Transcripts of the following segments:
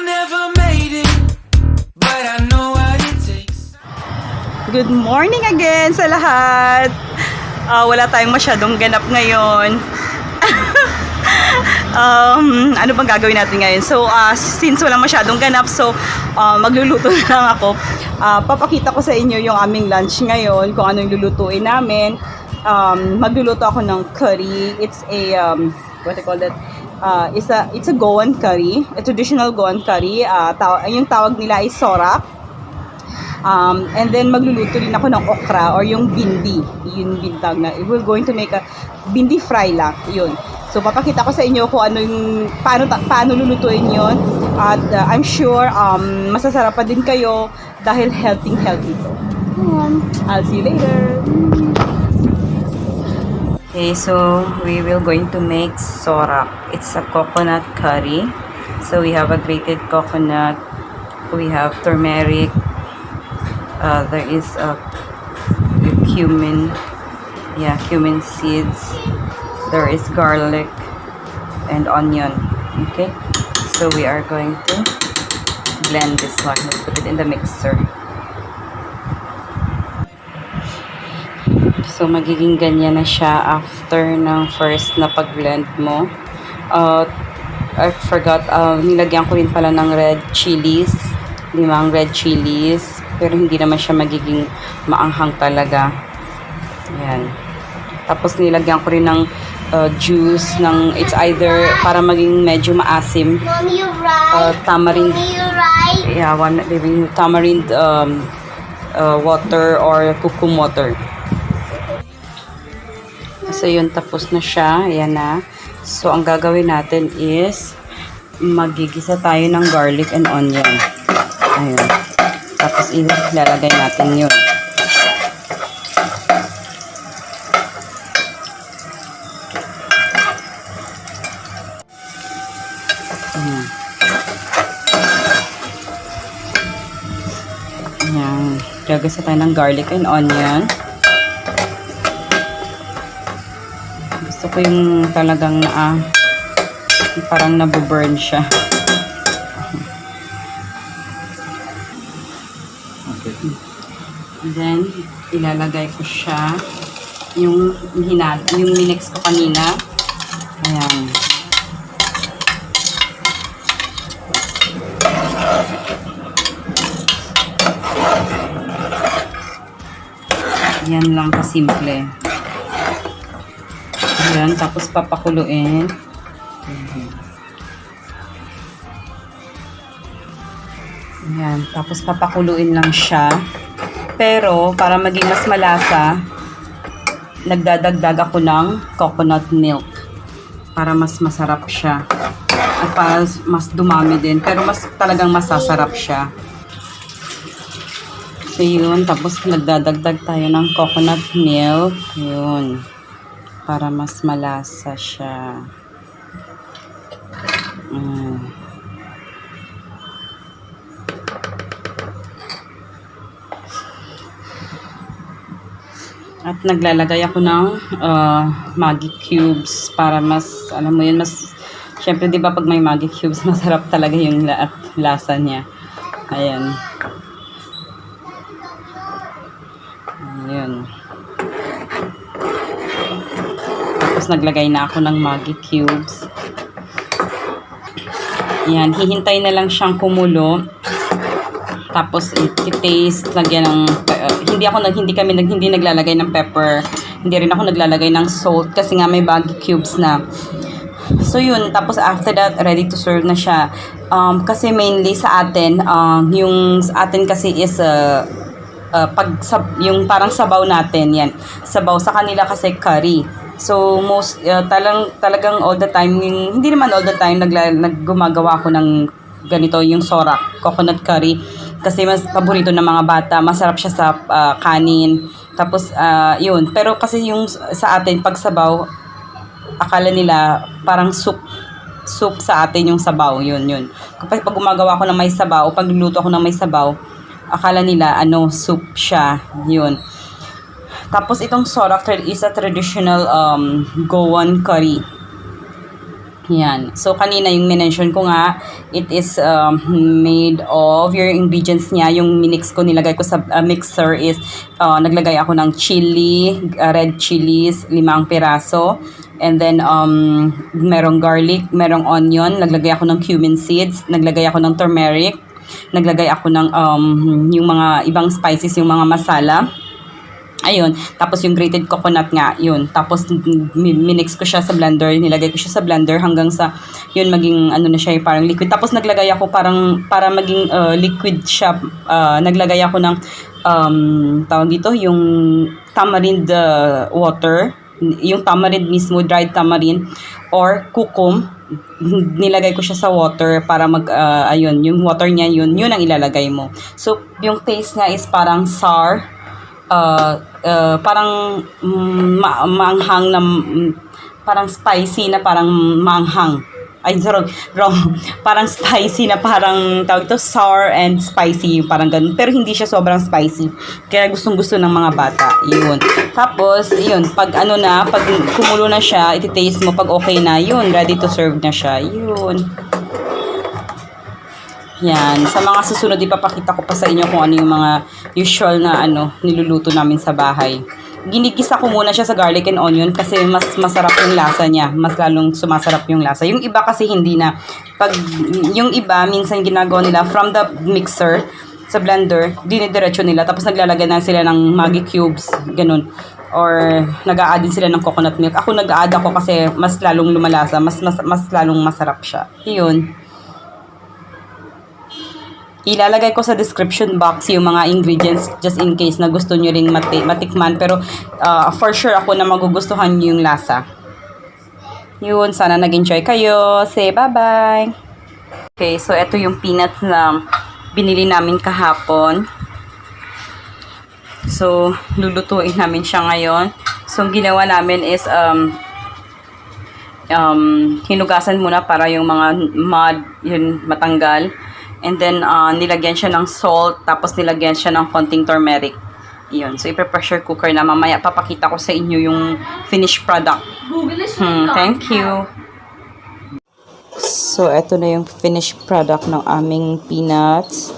never made it, but I know what it takes. Good morning again sa lahat. Wala tayong masyadong ganap ngayon. Ano bang gagawin natin ngayon? So, since walang masyadong ganap, so magluluto na lang ako. Papakita ko sa inyo yung aming lunch ngayon, kung ano yung lulutuin namin. Magluluto ako ng curry. It's a, what do you call that? It's a Goan curry, a traditional Goan curry. Yung tawag nila ay sorak. And then magluluto rin ako ng okra or yung bindi. Yun bintag na. We're going to make a bindi fry lang. Yun. So papakita ko sa inyo kung ano yung paano lulutuin yun. At I'm sure masasarap pa din kayo dahil healthy to. I'll see you later. Okay, so we will going to make sorak. It's a coconut curry. So we have a grated coconut. We have turmeric. There is a cumin. Yeah, cumin seeds. There is garlic and onion. Okay, so we are going to blend this one. Let's put it in the mixer. So, magiging ganyan na siya after ng first na pag-blend mo. I forgot, nilagyan ko rin pala ng red chilies. 5 red chilies. Pero hindi naman siya magiging maanghang talaga. Ayan. Tapos nilagyan ko rin ng juice ng, it's either para maging medyo maasim. Mommy, you're right. Tamarind. Mommy, you're right. Yeah, maybe tamarind water or kukum water. So, yun, tapos na siya. Ayan na. So, ang gagawin natin is magigisa tayo ng garlic and onion. Ayun. Tapos, ilalagay natin yun. Ayan. Gagasa tayo ng garlic and onion. Gusto ko yung talagang parang nabuburn siya. Okay. And then, ilalagay ko siya yung minix ko kanina. Ayan. Yan lang kasimple. Ayan, tapos papakuluin. Ayan, tapos papakuluin lang siya. Pero, para maging mas malasa, nagdadagdag ako ng coconut milk. Para mas masarap siya. At para mas dumami din. Pero mas talagang masasarap siya. So, yun. Tapos, nagdadagdag tayo ng coconut milk. Yun. Para mas malasa siya. At naglalagay ako ng Maggi cubes para mas, alam mo yun, mas, syempre di ba pag may Maggi cubes, masarap talaga yung lasa niya. Ayan. Ayan. Tapos naglagay na ako ng Maggi cubes. Ayan, hihintay na lang siyang kumulo. Tapos i-taste, lagyan ng hindi naglalagay ng pepper. Hindi rin ako naglalagay ng salt kasi nga may Maggi cubes na. So yun, tapos after that, ready to serve na siya. Kasi mainly sa atin, yung sa atin kasi is yung parang sabaw natin, yan. Sabaw sa kanila kasi curry. So most talagang all the time, hindi naman all the time gumagawa ako ng ganito, yung sorak, coconut curry. Kasi mas paborito ng mga bata, masarap siya sa kanin. Tapos yun, pero kasi yung sa atin pag sabaw, akala nila parang soup sa atin yung sabaw, yun. Kapag gumagawa ako ng may sabaw, o pag niluto ako ng may sabaw, akala nila soup siya, yun. Tapos itong sorak is a traditional Goan curry. Yan. So, kanina yung minention ko nga, it is made of, your ingredients niya, yung minix ko, nilagay ko sa mixer is, naglagay ako ng chili, red chilies, 5 piraso. And then, merong garlic, merong onion, naglagay ako ng cumin seeds, naglagay ako ng turmeric, naglagay ako ng yung mga ibang spices, yung mga masala. Ayun, tapos yung grated coconut nga, yun. Tapos minix ko siya sa blender, nilagay ko siya sa blender hanggang sa yun maging ano na siya, parang liquid. Tapos naglagay ako parang para maging liquid siya, naglagay ako ng tawag dito, yung tamarind water, yung tamarind mismo, dried tamarind or kukum. Nilagay ko siya sa water para ayun, yung water niya yun ang ilalagay mo. So, yung taste niya is parang sour, parang maanghang na parang spicy na parang maanghang. Ay, sorry, wrong. Parang spicy na parang tawag ito, sour and spicy, parang ganun. Pero hindi siya sobrang spicy. Kaya gustong-gusto ng mga bata. Yun. Tapos, yun, pag kumulo na siya, iti-taste mo pag okay na, yun, ready to serve na siya. Yun. Yan. Sa mga susunod, ipapakita ko pa sa inyo kung ano yung mga usual na niluluto namin sa bahay. Ginigisa ko muna siya sa garlic and onion kasi mas masarap yung lasa niya. Mas lalong sumasarap yung lasa. Yung iba kasi hindi na. Yung iba, minsan ginagawa nila from the mixer sa blender, dinidiretso nila. Tapos naglalagay na sila ng Maggi cubes. Ganun. Or nag-a-add din sila ng coconut milk. Ako nag-a-add ako kasi mas lalong lumalasa. Mas lalong masarap siya. Yun. Ilalagay ko sa description box yung mga ingredients just in case na gusto nyo ring matikman. Pero for sure ako na magugustuhan nyo yung lasa. Yun, sana nag-enjoy kayo. Say bye-bye. Okay, so ito yung peanuts na binili namin kahapon. So, lulutuin namin siya ngayon. So, ang ginawa namin is hinugasan muna para yung mga mud yun matanggal. And then, nilagyan siya ng salt, tapos nilagyan siya ng konting turmeric. Yun. So, ipe-pressure cooker na. Mamaya, papakita ko sa inyo yung finished product. Thank you. So, eto na yung finished product ng aming peanuts.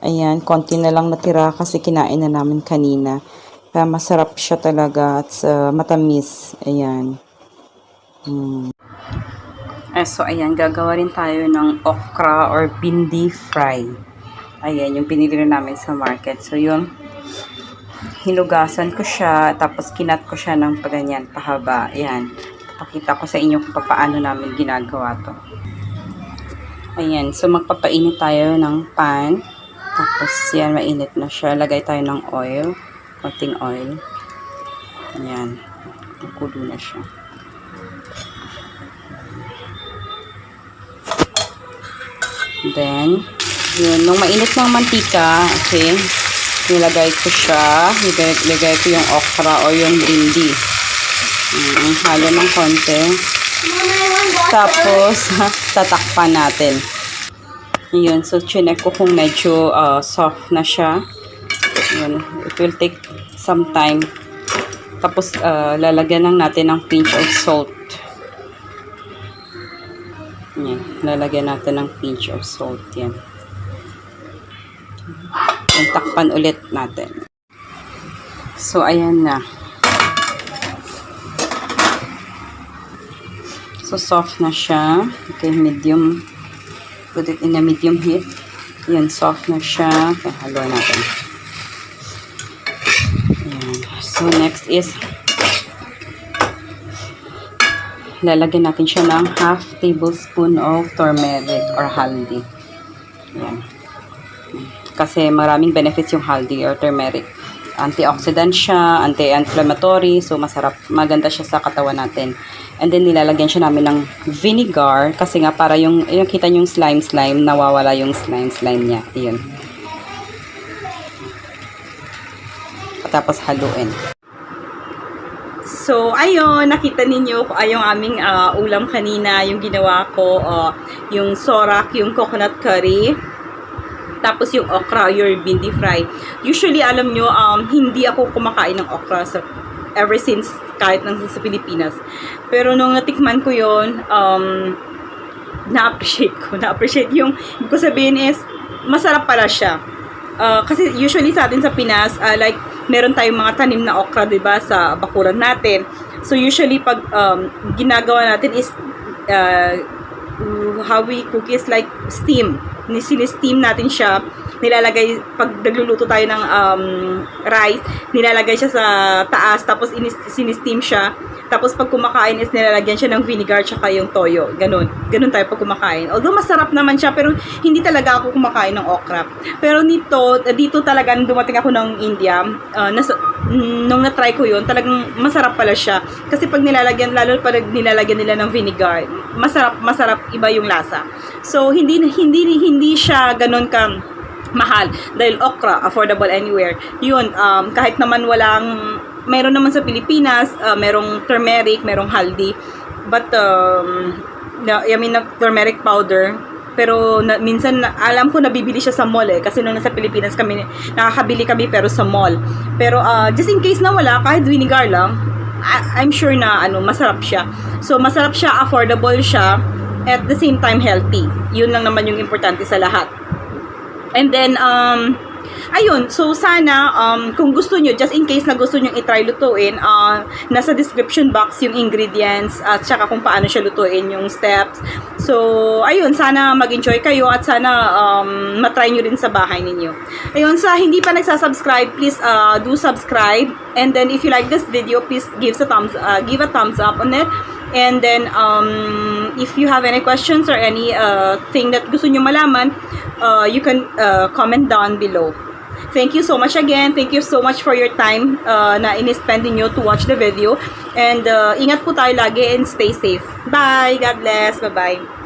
Ayan, konti na lang natira kasi kinain na namin kanina. Kaya masarap siya talaga at matamis. Ayan. So, ayan, gagawa rin tayo ng okra or bindi fry. Ayan, yung pinili namin sa market. So, yun, hinugasan ko siya, tapos kinat ko siya ng paganyan, pahaba. Ayan, pakita ko sa inyo kung paano namin ginagawa to. Ayan, so magpapainit tayo ng pan. Tapos, yan, mainit na siya. Lagay tayo ng oil, konting oil. Ayan, kulo na siya. Then, yun, nung mainit ng mantika, okay, nilagay ko siya, nilagay ko yung okra o yung bindi. Halo ng konti. Tapos, tatakpan natin. Yun, so, chinek ko kung medyo soft na siya. Yun, it will take some time. Tapos, lalagyan lang natin ng pinch of salt. Yan, lalagyan natin ng pinch of salt yan. Takpan ulit natin. So, ayan na. So, soft na siya. Okay, medium. Put it in a medium heat. Yan, soft na siya. Okay, halo natin. Ayan. So, next is lalagyan natin siya ng half tablespoon of turmeric or haldi. Ayan. Kasi maraming benefits yung haldi or turmeric. Antioxidant siya, anti-inflammatory, so masarap, maganda siya sa katawan natin. And then nilalagyan siya namin ng vinegar kasi nga para yung kita yung slime, nawawala yung slime niya. Iyon. Tapos haluin. So, ayun, nakita ninyo yung aming ulam kanina, yung ginawa ko, yung sorak, yung coconut curry, tapos yung okra, your bindi fry. Usually, alam nyo, hindi ako kumakain ng okra ever since kahit nang sa Pilipinas. Pero nung natikman ko yon, na-appreciate yung, ibig ko sabihin is, masarap pala siya. Kasi usually sa atin sa Pinas, like, meron tayong mga tanim na okra, diba, sa bakuran natin. So, usually, pag ginagawa natin is, how we cook is like steam. Sinesteam natin siya. Nilalagay, pag nagluluto tayo ng rice, nilalagay siya sa taas, tapos sinesteam siya. Tapos pag kumakain is nilalagyan siya ng vinegar tsaka yung toyo. Ganun tayo pag kumakain. Although masarap naman siya, pero hindi talaga ako kumakain ng okra. Pero dito talaga, nung dumating ako ng India, nung na-try ko yun, talagang masarap pala siya. Kasi pag nilalagyan, lalo pag nilalagyan nila ng vinegar, masarap, iba yung lasa. So, hindi siya ganun ka mahal. Dahil okra, affordable anywhere. Yun, kahit naman meron naman sa Pilipinas, merong turmeric, merong haldi. But, turmeric powder. Pero, minsan, alam ko nabibili siya sa mall kasi nung nasa Pilipinas kami, nakakabili kami pero sa mall. Pero, just in case na wala, kahit vinegar lang, I'm sure na, masarap siya. So, masarap siya, affordable siya, at the same time, healthy. Yun lang naman yung importante sa lahat. And then, ayun, so sana, kung gusto nyo, just in case na gusto nyo i-try lutuin, nasa description box yung ingredients, at saka kung paano siya lutuin, yung steps. So, ayun, sana mag-enjoy kayo, at sana matry nyo rin sa bahay ninyo. Ayun, sa hindi pa nagsasubscribe, please do subscribe. And then, if you like this video, please give a thumbs up on it. And then, if you have any questions or any thing that gusto nyo malaman, you can comment down below. Thank you so much again. Thank you so much for your time na in-spend niyo to watch the video. And ingat po tayo lagi and stay safe. Bye! God bless! Bye-bye!